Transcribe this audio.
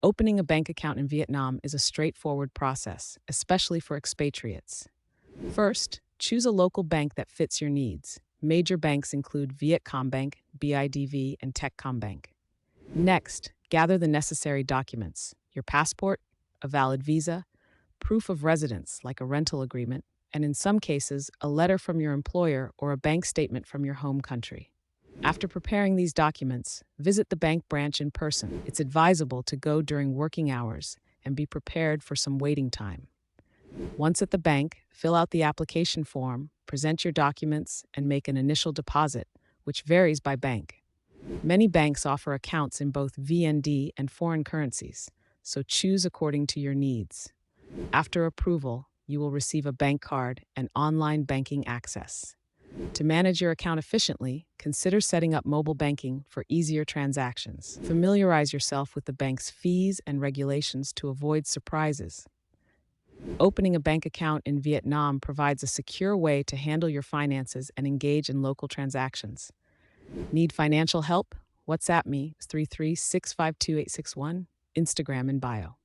Opening a bank account in Vietnam is a straightforward process, especially for expatriates. First, choose a local bank that fits your needs. Major banks include Vietcombank, BIDV, and Techcombank. Next, gather the necessary documents: your passport, a valid visa, proof of residence like a rental agreement, and in some cases, a letter from your employer or a bank statement from your home country. After preparing these documents, visit the bank branch in person. It's advisable to go during working hours and be prepared for some waiting time. Once at the bank, fill out the application form, present your documents, and make an initial deposit, which varies by bank. Many banks offer accounts in both VND and foreign currencies, so choose according to your needs. After approval, you will receive a bank card and online banking access. To manage your account efficiently, consider setting up mobile banking for easier transactions. Familiarize yourself with the bank's fees and regulations to avoid surprises. Opening a bank account in Vietnam provides a secure way to handle your finances and engage in local transactions. Need financial help? WhatsApp me 33 652 861, Instagram in bio.